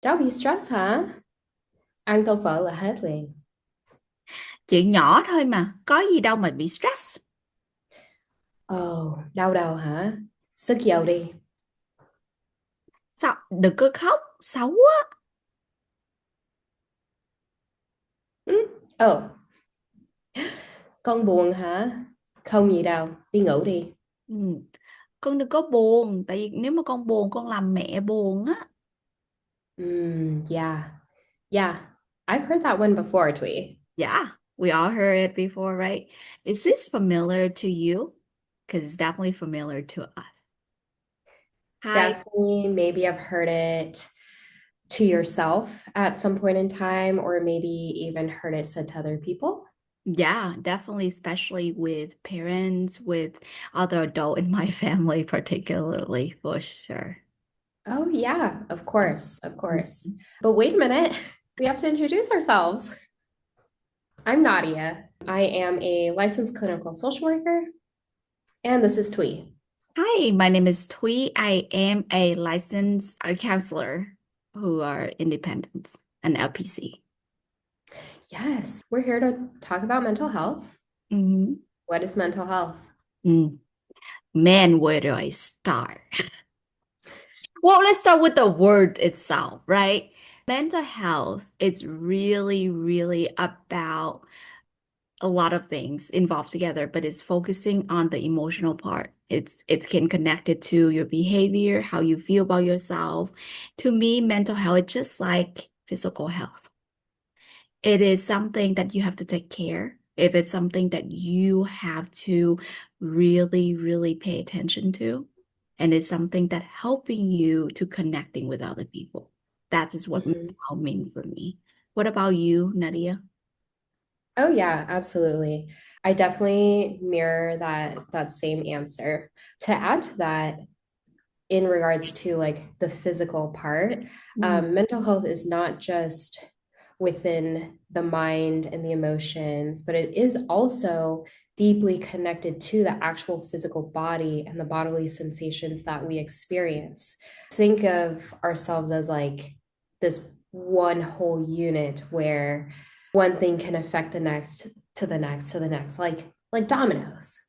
Cháu bị stress hả? Ăn tô phở là hết liền. Chuyện nhỏ thôi mà, có gì đâu mà bị stress. Ồ, đau đầu hả? Sức dầu đi. Sao, đừng có khóc, xấu á. Ừ. Ồ, con buồn hả? Không gì đâu, đi ngủ đi. Ừ. Con đừng có buồn, tại vì nếu mà con buồn, con làm mẹ buồn á. Yeah, yeah. I've heard that one before, Twee. Yeah, we all heard it before, right? Is this familiar to you? Because it's definitely familiar to us. Hi. Definitely, maybe I've heard it to yourself at some point in time, or maybe even heard it said to other people. Yeah, definitely, especially with parents, with other adult in my family, particularly, for sure. Oh, yeah, of course, of course. But wait a minute, we have to introduce ourselves. I'm Nadia. I am a licensed clinical social worker, and this is Twee. Hi, my name is Thuy. I am a licensed counselor who are independent, an LPC. Yes, we're here to talk about mental health. Hmm. What is mental health? Mm. Man, where do I start? Well, let's start with the word itself, right? Mental health is really, really about a lot of things involved together, but it's focusing on the emotional part. It's can connect it to your behavior, how you feel about yourself. To me, mental health is just like physical health. It is something that you have to take care. If it's something that you have to really, really pay attention to, and it's something that helping you to connecting with other people. That is what mental Mhm. health means for me. What about you, Nadia? Oh yeah, absolutely. I definitely mirror that same answer. To add to that, in regards to like the physical part, Mm, mental health is not just within the mind and the emotions, but it is also deeply connected to the actual physical body and the bodily sensations that we experience. Think of ourselves as like this one whole unit where one thing can affect the next to the next to the next, like dominoes.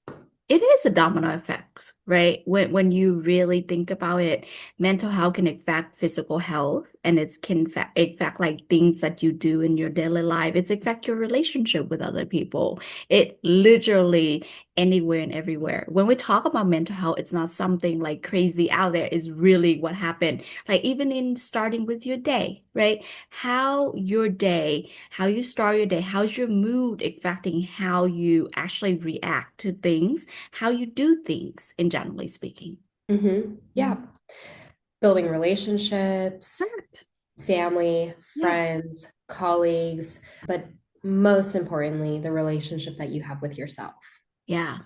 it is a domino effect, right? When you really think about it, mental health can affect physical health, and it can affect like things that you do in your daily life. It's affect your relationship with other people. It literally anywhere and everywhere. When we talk about mental health, it's not something like crazy out there. It's really what happened. Like even in starting with your day, right? How your day, how you start your day, how's your mood affecting how you actually react to things, how you do things in generally speaking. Yeah, Mhm. building relationships, Correct. family, Yeah. friends, colleagues, but most importantly, the relationship that you have with yourself. Yeah.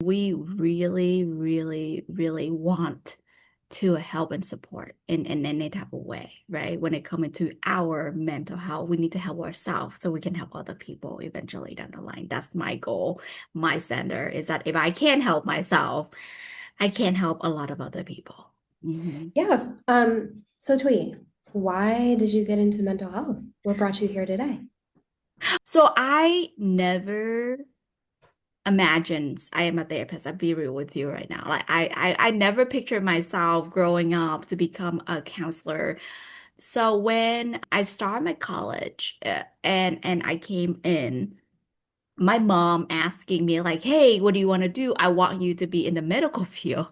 We really, really, really want to help and support in any type of way, right? When it comes to our mental health, we need to help ourselves so we can help other people eventually down the line. That's my goal. My standard is that if I can't help myself, I can help a lot of other people. Mhm. Yes. So Twee, why did you get into mental health? What brought you here today? So I never imagined I am a therapist. I'll be real with you right now. Like I never pictured myself growing up to become a counselor. So when I started my college and I came in, my mom asking me like, "Hey, what do you want to do? I want you to be in the medical field."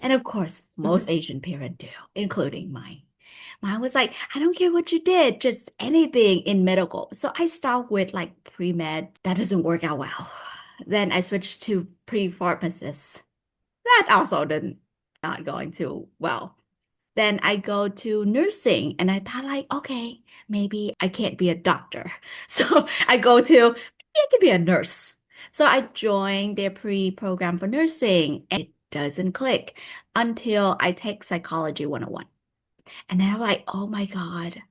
And of course, most Asian parents do, including mine. Mine was like, I don't care what you did, just anything in medical. So I start with like pre-med. That doesn't work out well. Then I switched to pre-pharmacist. That also didn't not going too well. Then I go to nursing and I thought like, okay, maybe I can't be a doctor. So I go to, maybe I can be a nurse. So I joined their pre-program for nursing and it doesn't click until I take psychology 101. And then I'm like, oh my God,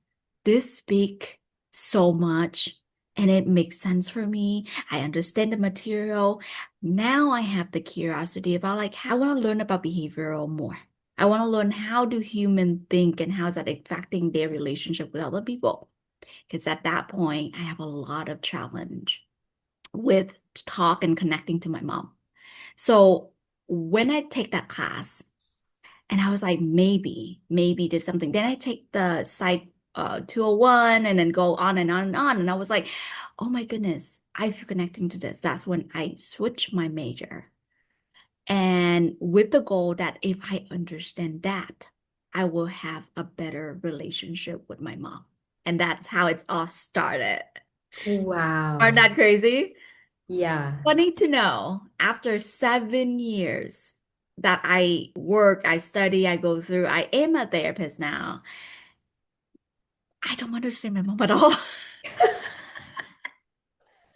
this speak so much and it makes sense for me. I understand the material. Now I have the curiosity about like, I want to learn about behavioral more. I want to learn how do humans think and how is that affecting their relationship with other people. Because at that point, I have a lot of challenge with talk and connecting to my mom. So when I take that class, and I was like, maybe there's something. Then I take the psych 201 and then go on and on and on. And I was like, oh my goodness, I feel connecting to this. That's when I switched my major. And with the goal that if I understand that, I will have a better relationship with my mom. And that's how it's all started. Aren't Wow. that crazy? Yeah. Funny to know, after 7 years that I work, I study, I go through, I am a therapist now. I don't understand my mom at all.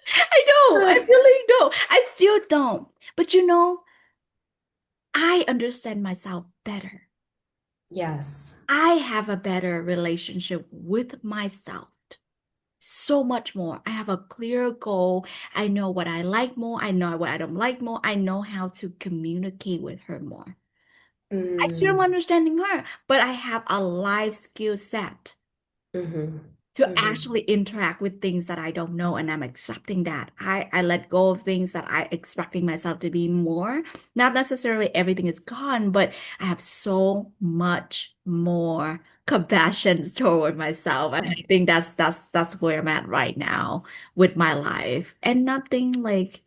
I don't. I really don't. I still don't. But I understand myself better. Yes. I have a better relationship with myself. So much more. I have a clear goal. I know what I like more. I know what I don't like more. I know how to communicate with her more. I still am Mm. understanding her, but I have a life skill set Mm-hmm. to Mm-hmm. actually interact with things that I don't know, and I'm accepting that. I let go of things that I expecting myself to be more. Not necessarily everything is gone, but I have so much more compassion toward myself. And I think that's where I'm at right now with my life. And nothing like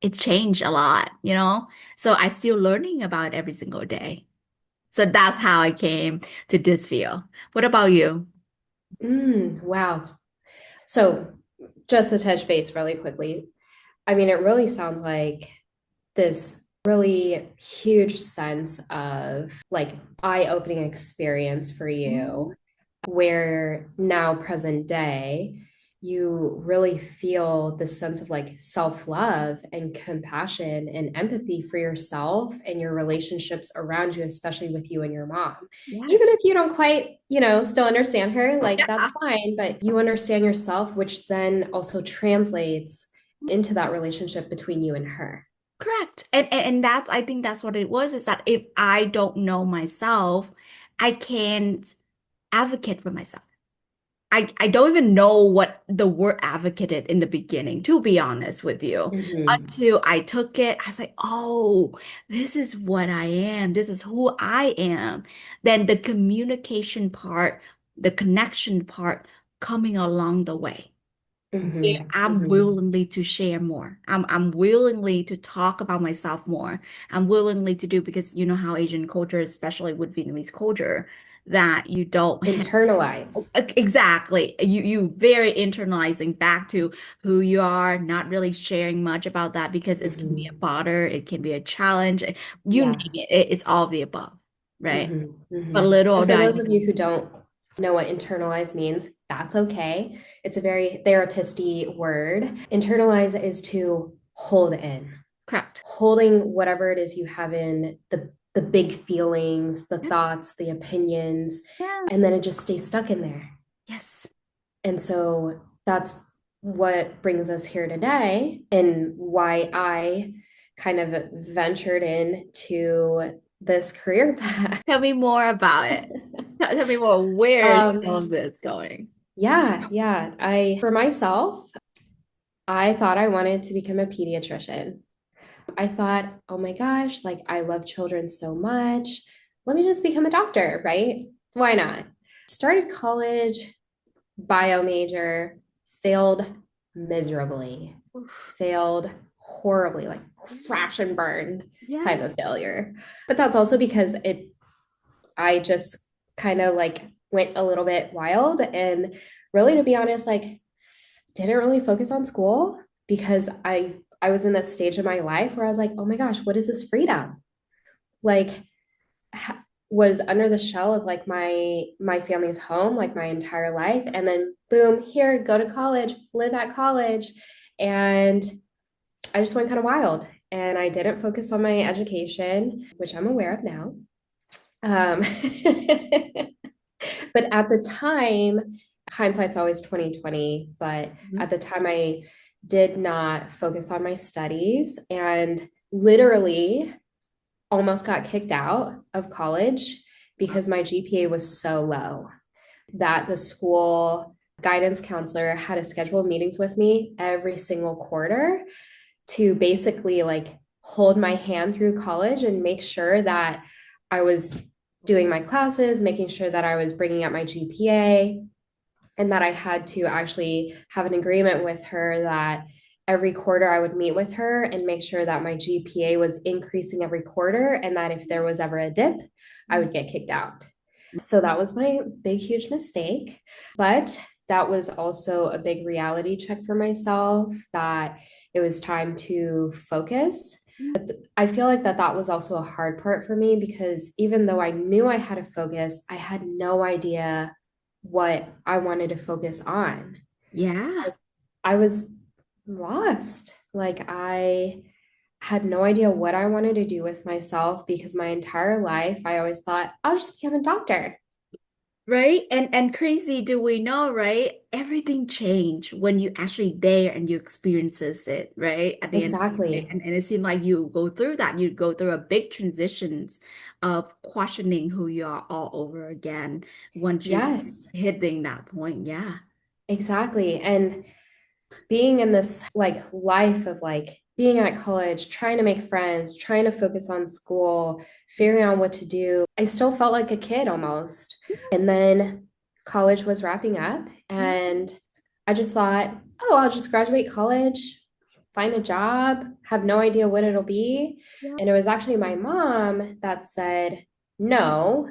it's changed a lot, you know? So I still learning about every single day. So that's how I came to this field. What about you? Wow. So just to touch base really quickly, I mean, it really sounds like this really huge sense of like eye-opening experience for you, Mhm. where now present day, you really feel this sense of like self-love and compassion and empathy for yourself and your relationships around you, especially with you and your mom. Even Yes. if you don't quite, still understand her, like that's Yeah. fine, but you understand yourself, which then also translates into that relationship between you and her. Correct. And that's I think that's what it was, is that if I don't know myself, I can't advocate for myself. I don't even know what the word advocated in the beginning, to be honest with you. Mm-hmm. Until I took it, I was like, oh, this is what I am. This is who I am. Then the communication part, the connection part coming along the way. Yeah, Mm-hmm. I'm Mm-hmm. willingly to share more. I'm willingly to talk about myself more. I'm willingly to do because you know how Asian culture, especially with Vietnamese culture, that you don't have Internalize. exactly. You very internalizing back to who you are, not really sharing much about that because it can be a Mm-hmm. bother, it can be a challenge. You name Yeah. it's all of the above, right? Mm-hmm. But Mm-hmm. little And do for I those of know. you who don't know what internalize means, that's okay. It's a very therapist-y word. Internalize is to hold in, Correct. holding whatever it is you have in the big feelings, the Yeah. thoughts, the opinions, Yeah. and then it just stays stuck in there. Yes. And so that's what brings us here today and why I kind of ventured into this career path. Tell me more about it. Tell me more. Where is all of um, this going? yeah. For myself, I thought I wanted to become a pediatrician. I thought, oh my gosh, like I love children so much. Let me just become a doctor, right? Why not? Started college, bio major, failed miserably, Oof. failed horribly, like crash and burn type Yeah. of failure. But that's also because I just kind of like went a little bit wild and really, to be honest, like didn't really focus on school because I was in that stage of my life where I was like, oh my gosh, what is this freedom? Like was under the shell of like my family's home like my entire life, and then boom, here, go to college, live at college. And I just went kind of wild and I didn't focus on my education, which I'm aware of now. um, but at the time, hindsight's always 2020, but Mhm. at the time I did not focus on my studies, and literally almost got kicked out of college because my GPA was so low that the school guidance counselor had to schedule meetings with me every single quarter to basically like hold my hand through college and make sure that I was doing my classes, making sure that I was bringing up my GPA, and that I had to actually have an agreement with her that every quarter I would meet with her and make sure that my GPA was increasing every quarter, and that if there was ever a dip, I would get kicked out. So that was my big, huge mistake. But that was also a big reality check for myself that it was time to focus. But I feel like that was also a hard part for me because even though I knew I had to focus, I had no idea what I wanted to focus on. Yeah. I was lost. Like I had no idea what I wanted to do with myself because my entire life I always thought I'll just become a doctor. Right? And crazy do we know, right? Everything changed when you actually there and you experiences it, right? At the end of the day. Exactly. And it seemed like you go through that. You go through a big transitions of questioning who you are all over again once you Yes, hitting that point. Yeah. exactly. And being in this like life of like being at college, trying to make friends, trying to focus on school, figuring out what to do, I still felt like a kid almost. And then college was wrapping up, and I just thought, oh, I'll just graduate college, find a job, have no idea what it'll be. Yeah. And it was actually my mom that said, no,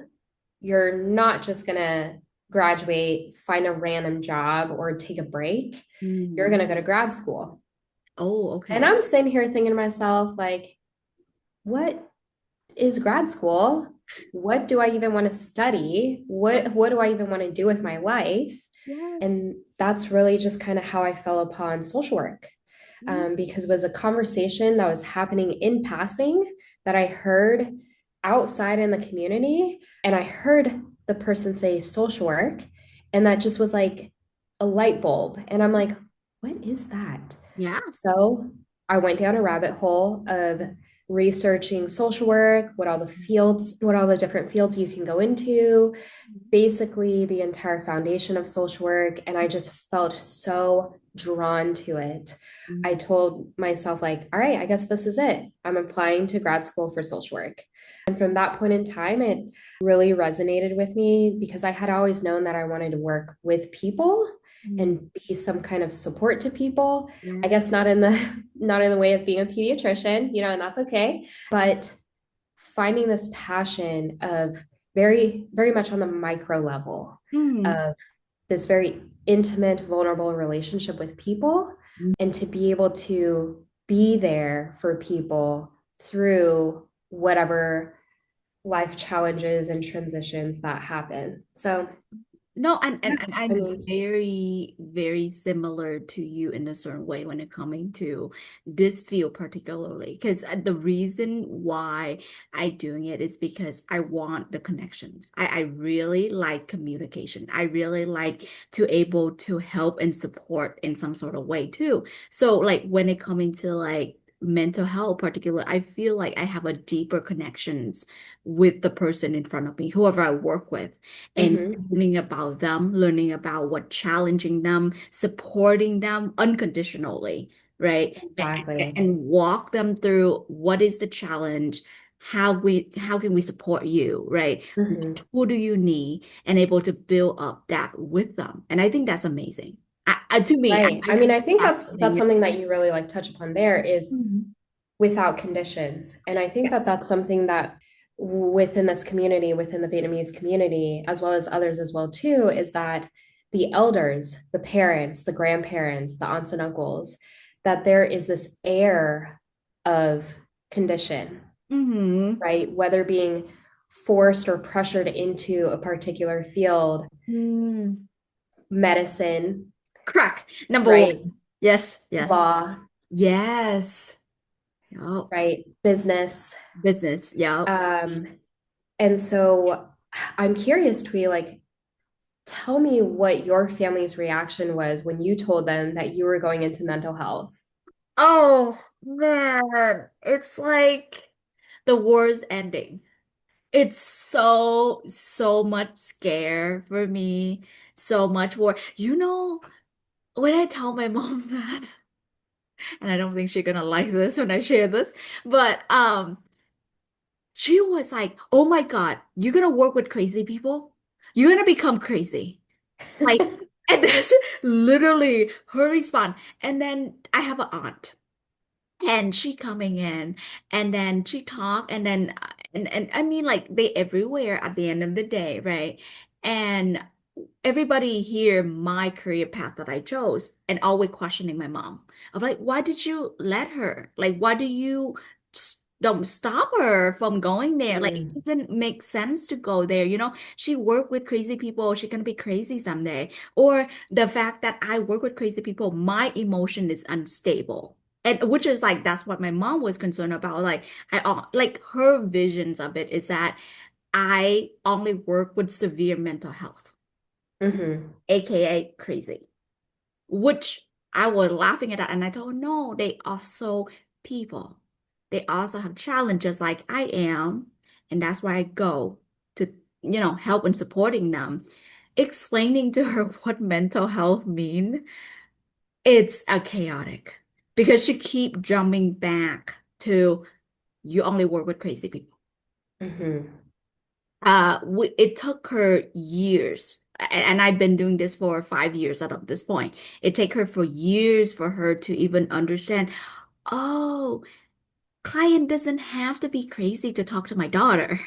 you're not just going to graduate, find a random job, or take a break. You're Mm. going to go to grad school. Oh, And okay. I'm sitting here thinking to myself, like, what is grad school? What do I even want to study? What do I even want to do with my life? Yeah. And that's really just kind of how I fell upon social work, Yeah. because it was a conversation that was happening in passing that I heard outside in the community. And I heard the person say social work, and that just was like a light bulb. And I'm like, what is that? Yeah. So I went down a rabbit hole of researching social work, what all the fields, what all the different fields you can go into, basically the entire foundation of social work. And I just felt so drawn to it. I Mm. told myself, like, all right, I guess this is it. I'm applying to grad school for social work. And from that point in time, it really resonated with me because I had always known that I wanted to work with people Mm. and be some kind of support to people. I Yeah. guess not in the not in the way of being a pediatrician, and that's okay. But finding this passion of very, very much on the micro level Mm. of this very intimate, vulnerable relationship with people, and to be able to be there for people through whatever life challenges and transitions that happen. So, No, and, yeah, and I I'm mean, very, very similar to you in a certain way when it coming to this field particularly. Because the reason why I doing it is because I want the connections. I really like communication. I really like to able to help and support in some sort of way too. So like when it coming to like mental health particular, I feel like I have a deeper connections with the person in front of me, whoever I work with and mhm, learning about them, learning about what challenging them, supporting them unconditionally, right? exactly. And walk them through what is the challenge, how can we support you, right? What Mhm. tool do you need, and able to build up that with them. And I think that's amazing. To me, Right. I I mean, see I think that's fascinating. something that you really like touch upon there is Mhm. without conditions. And I think that Yes. that's something that within this community, within the Vietnamese community, as well as others as well too, is that the elders, the parents, the grandparents, the aunts and uncles, that there is this air of condition, Hmm. right? Whether being forced or pressured into a particular field, Mm. medicine, Correct. Number one. right? Yes, yes, Law, yes. Oh, right? Business. business. Yeah. Um, and so I'm curious, Twee, like, tell me what your family's reaction was when you told them that you were going into mental health. Oh man, it's like the war's ending. It's so much scare for me, so much war. When I tell my mom that, and I don't think she's gonna like this when I share this, but she was like, "Oh my God, you're gonna work with crazy people? You're gonna become crazy." Like, and that's literally her response. And then I have an aunt. And she coming in, and then she talk, and then and I mean, like, they everywhere at the end of the day, right? And everybody hear my career path that I chose, and always questioning my mom of like, why did you let her? Like, why do you don't stop her from going there? Like, Mm, it doesn't make sense to go there. She worked with crazy people. She gonna be crazy someday. Or the fact that I work with crazy people, my emotion is unstable. And which is like that's what my mom was concerned about. Like like her visions of it is that I only work with severe mental health, mhm, aka crazy. Which I was laughing at that, and I told her, no, they also people. They also have challenges like I am, and that's why I go to, help and supporting them. Explaining to her what mental health mean, it's a chaotic because she keep jumping back to you only work with crazy people. mhm, It took her years, and I've been doing this for 5 years out of this point. It take her for years for her to even understand, oh, client doesn't have to be crazy to talk to my daughter.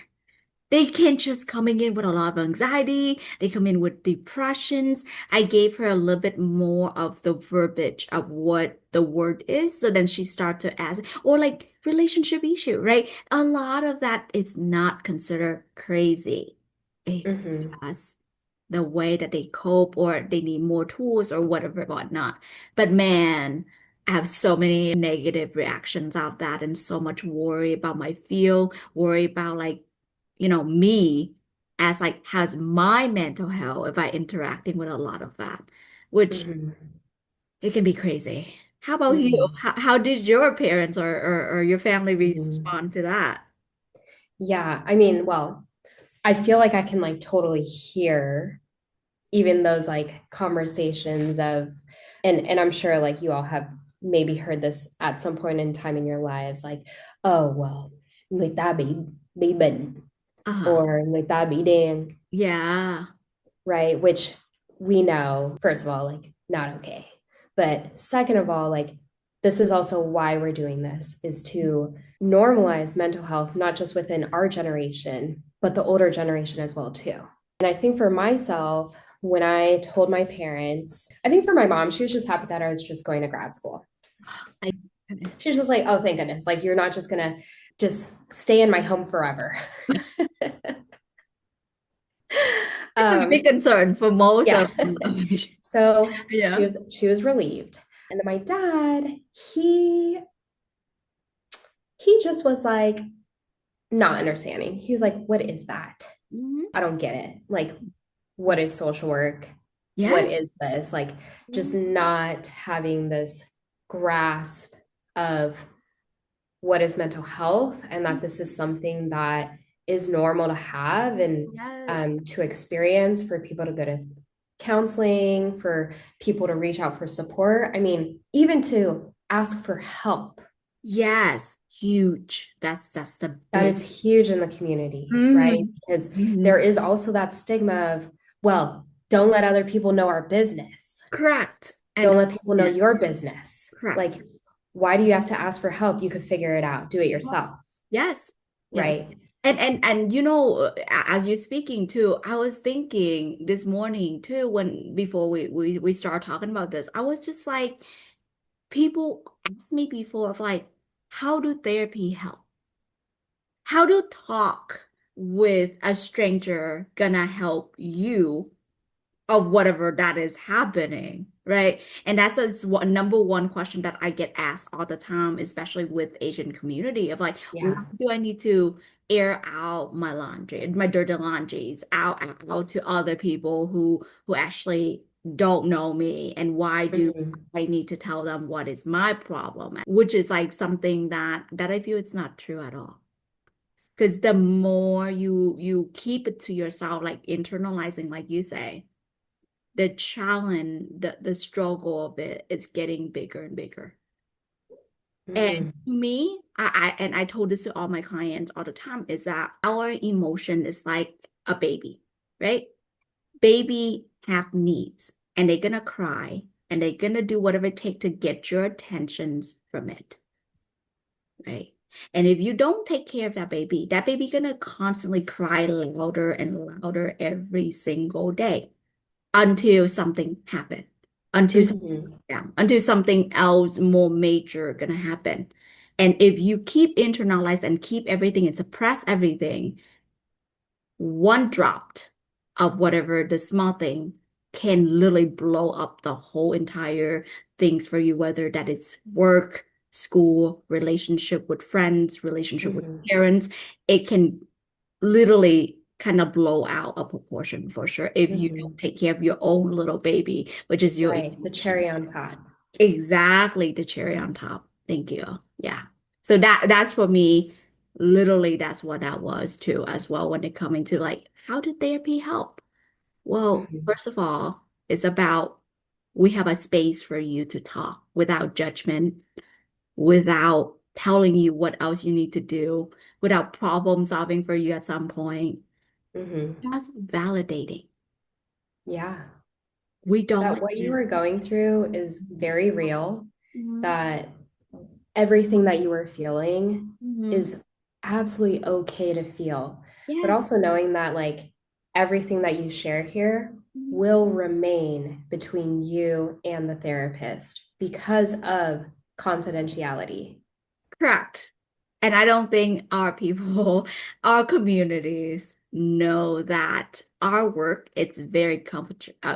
They can't just coming in with a lot of anxiety. They come in with depressions. I gave her a little bit more of the verbiage of what the word is. So then she start to ask, or like relationship issue, right? A lot of that is not considered crazy. It mhm, just the way that they cope or they need more tools or whatever, whatnot. But man, I have so many negative reactions out that and so much worry about my feel, worry about like, me as like how's my mental health if I interacting with a lot of that, which mhm, it can be crazy. How about you? mhm, How did your parents or your family mhm. respond to that? Yeah, I mean, well, I feel like I can like totally hear even those like conversations of, and I'm sure like you all have maybe heard this at some point in time in your lives, like, oh well, người ta bị bệnh Uh-huh. or người ta bị đen, Yeah. right? Which we know, first of all, like not okay. But second of all, like this is also why we're doing this is to normalize mental health, not just within our generation, but the older generation as well, too. And I think for myself, when I told my parents, I think for my mom, she was just happy that I was just going to grad school. I, She's just like, oh, thank goodness. Like, you're not just going to just stay in my home forever. it's a big um, concern for most yeah. of them. So she Yeah. was she was relieved. And then my dad, he he just was like not understanding. He was like, what is that? Mhm. I don't get it. Like, what is social work? What Yes. is this? Like, just not having this grasp of what is mental health and that this is something that is normal to have and Yes. to experience for people to go to counseling, for people to reach out for support. I mean, even to ask for help. Yes. Huge. That's the That big. is huge in the community, right? Hmm. Because Hmm. there is also that stigma of, well, don't let other people know our business. Correct. Don't And let people know yeah, your business. correct. Like, why do you have to ask for help? You could figure it out, do it yourself, Yes. Yes. right? And as you're speaking too, I was thinking this morning too, when before we start talking about this, I was just like, people ask me before of like, how do therapy help? How to talk with a stranger gonna help you of whatever that is happening, right? And it's one number one question that I get asked all the time, especially with Asian community of like, why Yeah. do I need to air out my laundry, my dirty laundries out to other people who actually don't know me, and why do Mhm. I need to tell them what is my problem? Which is like something that I feel it's not true at all. Because the more you keep it to yourself, like internalizing, like you say, the challenge, the struggle of it is getting bigger and bigger. And Mhm. to me, I told this to all my clients all the time, is that our emotion is like a baby, right? Baby have needs and they're gonna cry and they're gonna do whatever it takes to get your attentions from it, right? And if you don't take care of that baby gonna constantly cry louder and louder every single day until something happens, until Mhm. down until something else more major gonna happen. And if you keep internalize and keep everything and suppress everything, one drop of whatever the small thing can literally blow up the whole entire things for you, whether that is work, school, relationship with friends, relationship with Mhm. parents. It can literally kind of blow out a proportion for sure if you don't Mhm. take care of your own little baby, which is your Right. The emotion. cherry on top. Exactly, the cherry on top. Thank you. Yeah. So that's for me, literally that's what that was too, as well when it coming to like how did therapy help? Well, Mhm. first of all, it's about we have a space for you to talk without judgment, without telling you what else you need to do, without problem solving for you at some point. Mhm. Just validating. Yeah. We don't That what you were going through is very real, Mhm. that everything that you were feeling Mhm. is absolutely okay to feel, but Yes. also knowing that like everything that you share here Mhm. will remain between you and the therapist because of confidentiality. Correct. And I don't think our people, our communities know that our work it's very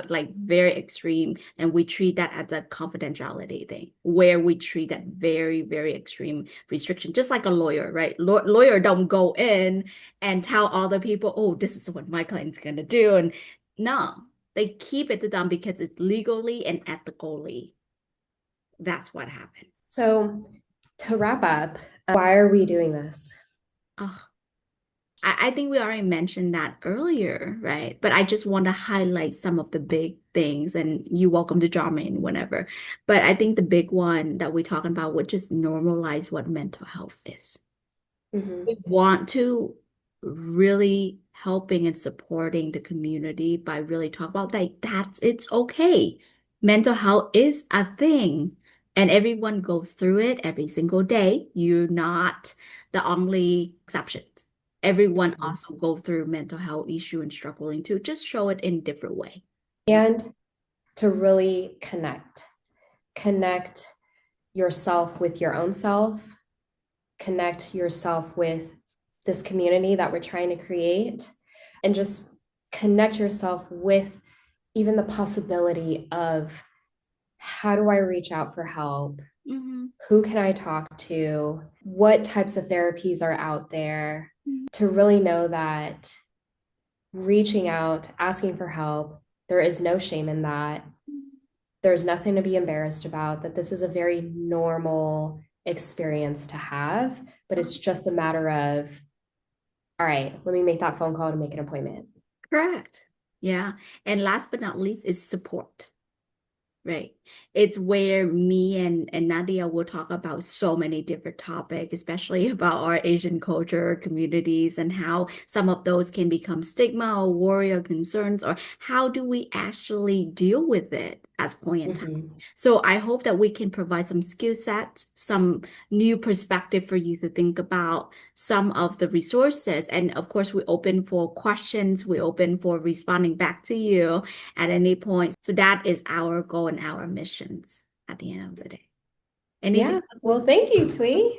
like very extreme, and we treat that as a confidentiality thing, where we treat that very, very extreme restriction, just like a lawyer, right? Lawyer don't go in and tell other people, oh, this is what my client's gonna do. And no, they keep it to them because it's legally and ethically. That's what happened. So, to wrap up, why are we doing this? Oh, I think we already mentioned that earlier, right? But I just want to highlight some of the big things, and you're welcome to jump in whenever. But I think the big one that we're talking about would just normalize what mental health is. We Mhm. want to really helping and supporting the community by really talk about like that's it's okay. Mental health is a thing and everyone goes through it every single day. You're not the only exceptions. Everyone Mhm. also go through mental health issue and struggling to just show it in different way. And to really connect yourself with your own self, connect yourself with this community that we're trying to create, and just connect yourself with even the possibility of how do I reach out for help? Mhm. Who can I talk to? What types of therapies are out there? To really know that reaching out, asking for help, there is no shame in that. There's nothing to be embarrassed about, that this is a very normal experience to have, but it's just a matter of, all right, let me make that phone call to make an appointment. Correct. Yeah. And last but not least is support. Right. It's where me and Nadia will talk about so many different topics, especially about our Asian culture communities and how some of those can become stigma or worry or concerns, or how do we actually deal with it as point in time. Mhm. So I hope that we can provide some skill sets, some new perspective for you to think about some of the resources. And of course, we open for questions, we open for responding back to you at any point. So that is our goal and our missions at the end of the day. Anything Yeah. Well, thank you, Twee.